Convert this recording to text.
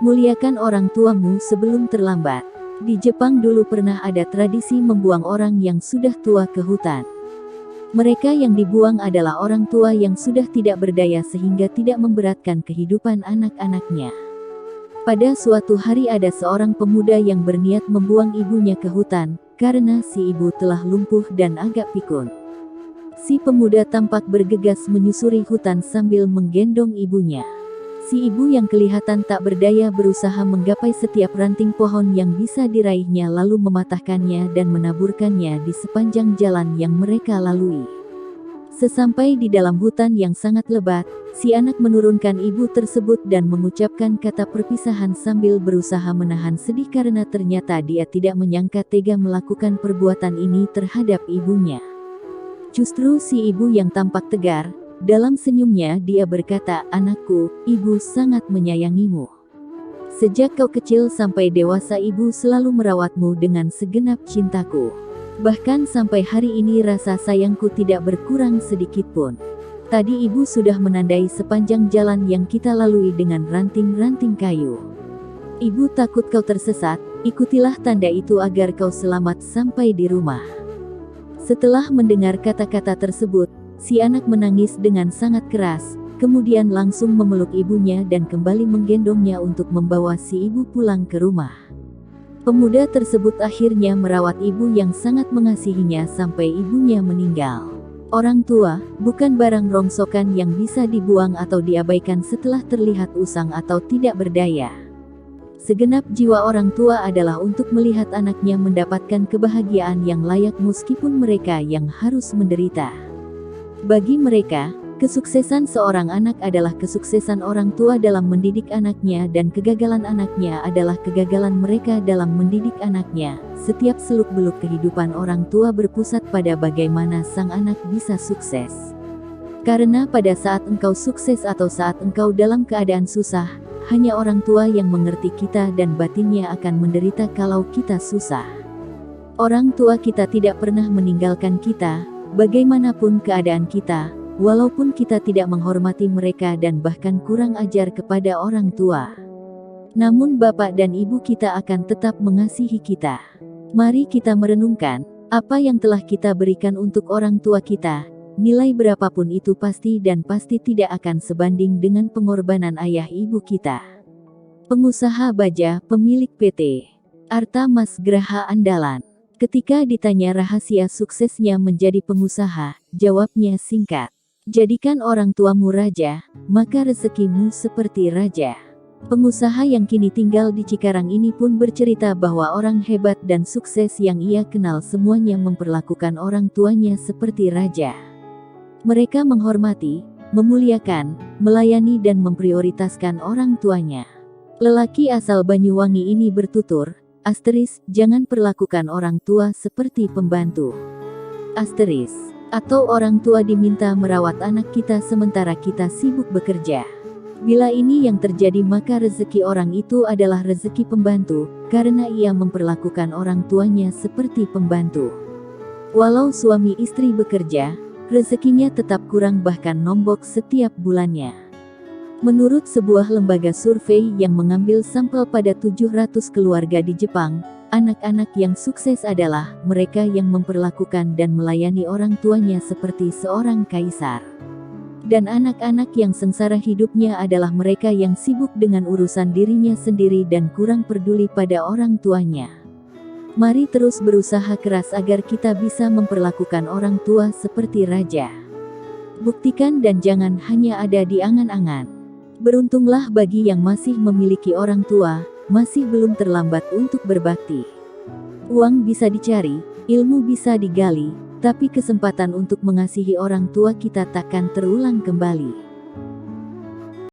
Muliakan orang tuamu sebelum terlambat. Di Jepang dulu pernah ada tradisi membuang orang yang sudah tua ke hutan. Mereka yang dibuang adalah orang tua yang sudah tidak berdaya sehingga tidak memberatkan kehidupan anak-anaknya. Pada suatu hari ada seorang pemuda yang berniat membuang ibunya ke hutan, karena si ibu telah lumpuh dan agak pikun. Si pemuda tampak bergegas menyusuri hutan sambil menggendong ibunya. Si ibu yang kelihatan tak berdaya berusaha menggapai setiap ranting pohon yang bisa diraihnya lalu mematahkannya dan menaburkannya di sepanjang jalan yang mereka lalui. Sesampai di dalam hutan yang sangat lebat, si anak menurunkan ibu tersebut dan mengucapkan kata perpisahan sambil berusaha menahan sedih karena ternyata dia tidak menyangka tega melakukan perbuatan ini terhadap ibunya. Justru si ibu yang tampak tegar, dalam senyumnya dia berkata, "Anakku, ibu sangat menyayangimu. Sejak kau kecil sampai dewasa ibu selalu merawatmu dengan segenap cintaku. Bahkan sampai hari ini rasa sayangku tidak berkurang sedikit pun. Tadi ibu sudah menandai sepanjang jalan yang kita lalui dengan ranting-ranting kayu. Ibu takut kau tersesat, ikutilah tanda itu agar kau selamat sampai di rumah." Setelah mendengar kata-kata tersebut, si anak menangis dengan sangat keras, kemudian langsung memeluk ibunya dan kembali menggendongnya untuk membawa si ibu pulang ke rumah. Pemuda tersebut akhirnya merawat ibu yang sangat mengasihinya sampai ibunya meninggal. Orang tua, bukan barang rongsokan yang bisa dibuang atau diabaikan setelah terlihat usang atau tidak berdaya. Segenap jiwa orang tua adalah untuk melihat anaknya mendapatkan kebahagiaan yang layak meskipun mereka yang harus menderita. Bagi mereka, kesuksesan seorang anak adalah kesuksesan orang tua dalam mendidik anaknya dan kegagalan anaknya adalah kegagalan mereka dalam mendidik anaknya. Setiap seluk-beluk kehidupan orang tua berpusat pada bagaimana sang anak bisa sukses. Karena pada saat engkau sukses atau saat engkau dalam keadaan susah, hanya orang tua yang mengerti kita dan batinnya akan menderita kalau kita susah. Orang tua kita tidak pernah meninggalkan kita, bagaimanapun keadaan kita, walaupun kita tidak menghormati mereka dan bahkan kurang ajar kepada orang tua. Namun bapak dan ibu kita akan tetap mengasihi kita. Mari kita merenungkan, apa yang telah kita berikan untuk orang tua kita, nilai berapapun itu pasti dan pasti tidak akan sebanding dengan pengorbanan ayah ibu kita. Pengusaha baja, pemilik PT Arta Mas Graha Andalan. Ketika ditanya rahasia suksesnya menjadi pengusaha, jawabnya singkat. Jadikan orang tuamu raja, maka rezekimu seperti raja. Pengusaha yang kini tinggal di Cikarang ini pun bercerita bahwa orang hebat dan sukses yang ia kenal semuanya memperlakukan orang tuanya seperti raja. Mereka menghormati, memuliakan, melayani dan memprioritaskan orang tuanya. Lelaki asal Banyuwangi ini bertutur, jangan perlakukan orang tua seperti pembantu. Atau orang tua diminta merawat anak kita sementara kita sibuk bekerja. Bila ini yang terjadi maka rezeki orang itu adalah rezeki pembantu, karena ia memperlakukan orang tuanya seperti pembantu. Walau suami istri bekerja, rezekinya tetap kurang bahkan nombok setiap bulannya. Menurut sebuah lembaga survei yang mengambil sampel pada 700 keluarga di Jepang, anak-anak yang sukses adalah mereka yang memperlakukan dan melayani orang tuanya seperti seorang kaisar. Dan anak-anak yang sengsara hidupnya adalah mereka yang sibuk dengan urusan dirinya sendiri dan kurang peduli pada orang tuanya. Mari terus berusaha keras agar kita bisa memperlakukan orang tua seperti raja. Buktikan dan jangan hanya ada di angan-angan. Beruntunglah bagi yang masih memiliki orang tua, masih belum terlambat untuk berbakti. Uang bisa dicari, ilmu bisa digali, tapi kesempatan untuk mengasihi orang tua kita takkan terulang kembali.